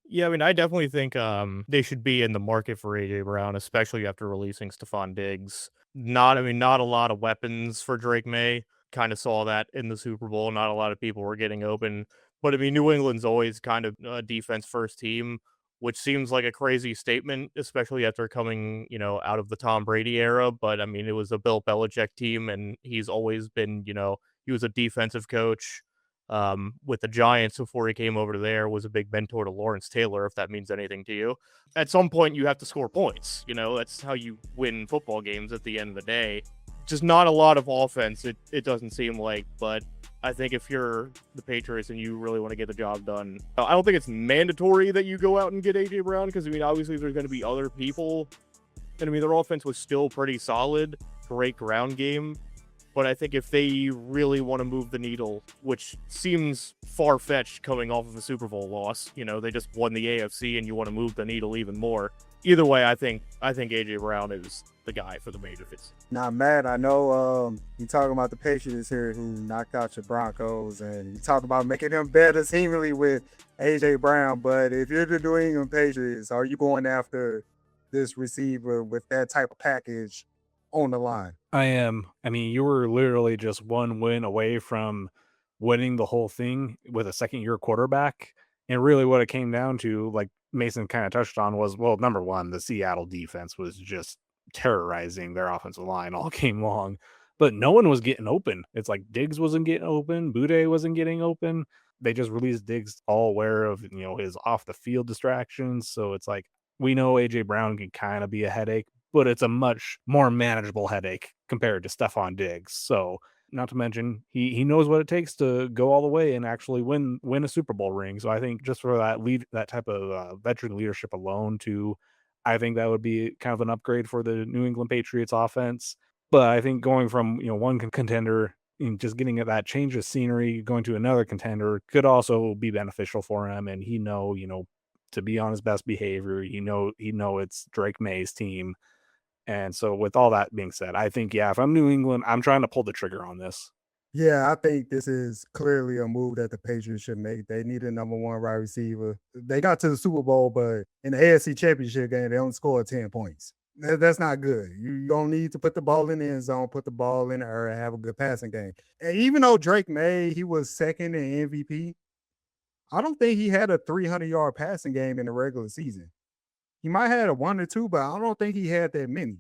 Yeah, I mean, I definitely think they should be in the market for AJ Brown, especially after releasing Stephon Diggs. Not a lot of weapons for Drake May. Kind of saw that in the Super Bowl. Not a lot of people were getting open, but I mean, New England's always kind of a defense first team, which seems like a crazy statement, especially after coming out of the Tom Brady era. But I mean, it was a Bill Belichick team, and he's always been he was a defensive coach with the Giants before he came over to there, was a big mentor to Lawrence Taylor, if that means anything to you. At some point, you have to score points. That's how you win football games at the end of the day. Just not a lot of offense, it doesn't seem like, but I think if you're the Patriots and you really want to get the job done, I don't think it's mandatory that you go out and get A.J. Brown because, I mean, obviously there's going to be other people. And, I mean, their offense was still pretty solid, great ground game. But I think if they really want to move the needle, which seems far-fetched coming off of a Super Bowl loss, they just won the AFC and you want to move the needle even more. Either way, I think AJ Brown is the guy for the Patriots. Now, Matt, I know you talking about the Patriots here who knocked out your Broncos, and you talk about making them better seemingly with AJ Brown. But if you're the New England Patriots, are you going after this receiver with that type of package on the line? I am. I mean, you were literally just one win away from winning the whole thing with a second year quarterback. And really, what it came down to, like Mason kind of touched on, was well, number one, the Seattle defense was just terrorizing their offensive line all game long, but no one was getting open. It's like Diggs wasn't getting open, Bude wasn't getting open. They just released Diggs all aware of his off the field distractions. So it's like we know AJ Brown can kind of be a headache, but it's a much more manageable headache compared to Stephon Diggs. So, not to mention he knows what it takes to go all the way and actually win a Super Bowl ring. So I think just for that type of veteran leadership alone, too, I think that would be kind of an upgrade for the New England Patriots offense. But I think going from one contender and just getting that change of scenery, going to another contender could also be beneficial for him. And to be on his best behavior. He know it's Drake May's team, and so with all that being said, I think, yeah, if I'm New England, I'm trying to pull the trigger on this. Yeah, I think this is clearly a move that the Patriots should make. They need a number one wide receiver. They got to the Super Bowl, but in the AFC Championship game, they only scored 10 points. That's not good. You don't need to put the ball in the end zone, put the ball in the air, and have a good passing game. And even though Drake May, he was second in MVP, I don't think he had a 300-yard passing game in the regular season. He might have had a one or two, but I don't think he had that many.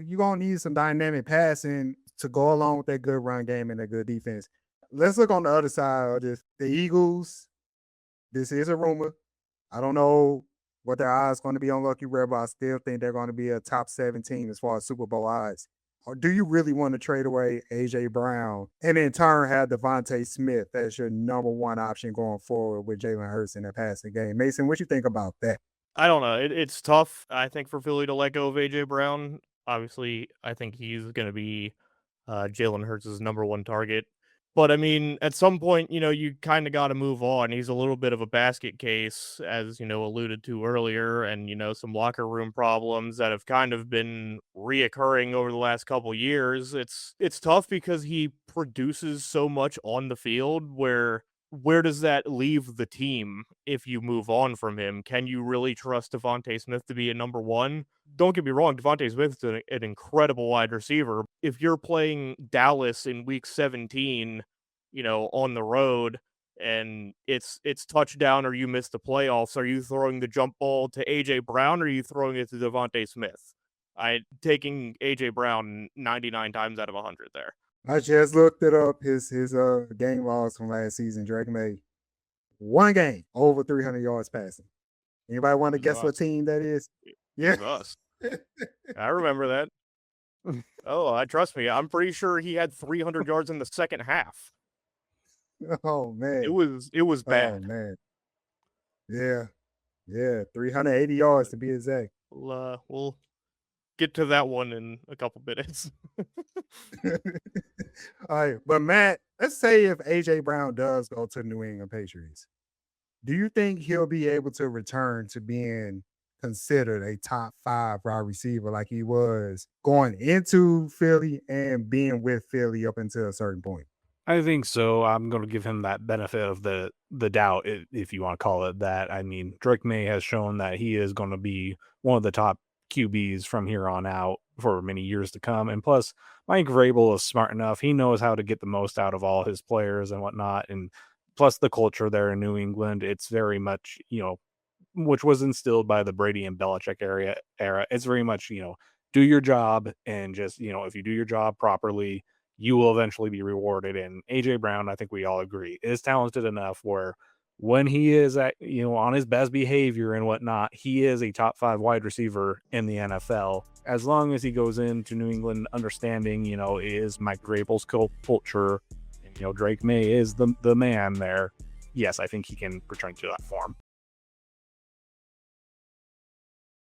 You're gonna need some dynamic passing to go along with that good run game and that good defense. Let's look on the other side of this. The Eagles, this is a rumor. I don't know what their odds going to be on Lucky Red, but I still think they're going to be a top 17 as far as Super Bowl odds. Or do you really want to trade away AJ Brown and in turn have Devontae Smith as your number one option going forward with Jalen Hurts in the passing game? Mason, what you think about that? I don't know. It's tough, I think, for Philly to let go of AJ Brown. Obviously, I think he's going to be Jalen Hurts' number one target. But I mean, at some point, you kind of got to move on. He's a little bit of a basket case, as alluded to earlier, and some locker room problems that have kind of been reoccurring over the last couple years. It's tough because he produces so much on the field. Where does that leave the team if you move on from him? Can you really trust Devontae Smith to be a number one? Don't get me wrong, Devontae Smith's an incredible wide receiver. If you're playing Dallas in week 17, on the road, and it's touchdown or you miss the playoffs, are you throwing the jump ball to AJ Brown or are you throwing it to Devontae Smith? I taking AJ Brown 99 times out of 100 there. I just looked it up. His game logs from last season. Drake made one game over 300 yards passing. Anybody want to It was guess what us. team that is? It Yeah. was us. I remember that. Oh, I trust me. I'm pretty sure he had 300 yards in the second half. Oh It man. was it was Oh bad. man. Yeah. Yeah. 380 yards to be exact. We'll get to that one in a couple minutes. All right. But Matt, let's say if AJ Brown does go to the New England Patriots, do you think he'll be able to return to being considered a top five wide receiver like he was going into Philly and being with Philly up until a certain point? I think so. I'm going to give him that benefit of the doubt, if you want to call it that. I mean, Drake May has shown that he is going to be one of the top QBs from here on out for many years to come. And plus, Mike Vrabel is smart enough; he knows how to get the most out of all his players and whatnot. And plus, the culture there in New England, it's very much, which was instilled by the Brady and Belichick era. It's very much, do your job, and just, if you do your job properly, you will eventually be rewarded. And AJ Brown, I think we all agree, is talented enough where when he is at, on his best behavior and whatnot, he is a top 5 wide receiver in the NFL. As long as he goes into New England understanding, is Mike Vrabel's culture, and Drake May is the man there. Yes, I think he can return to that form.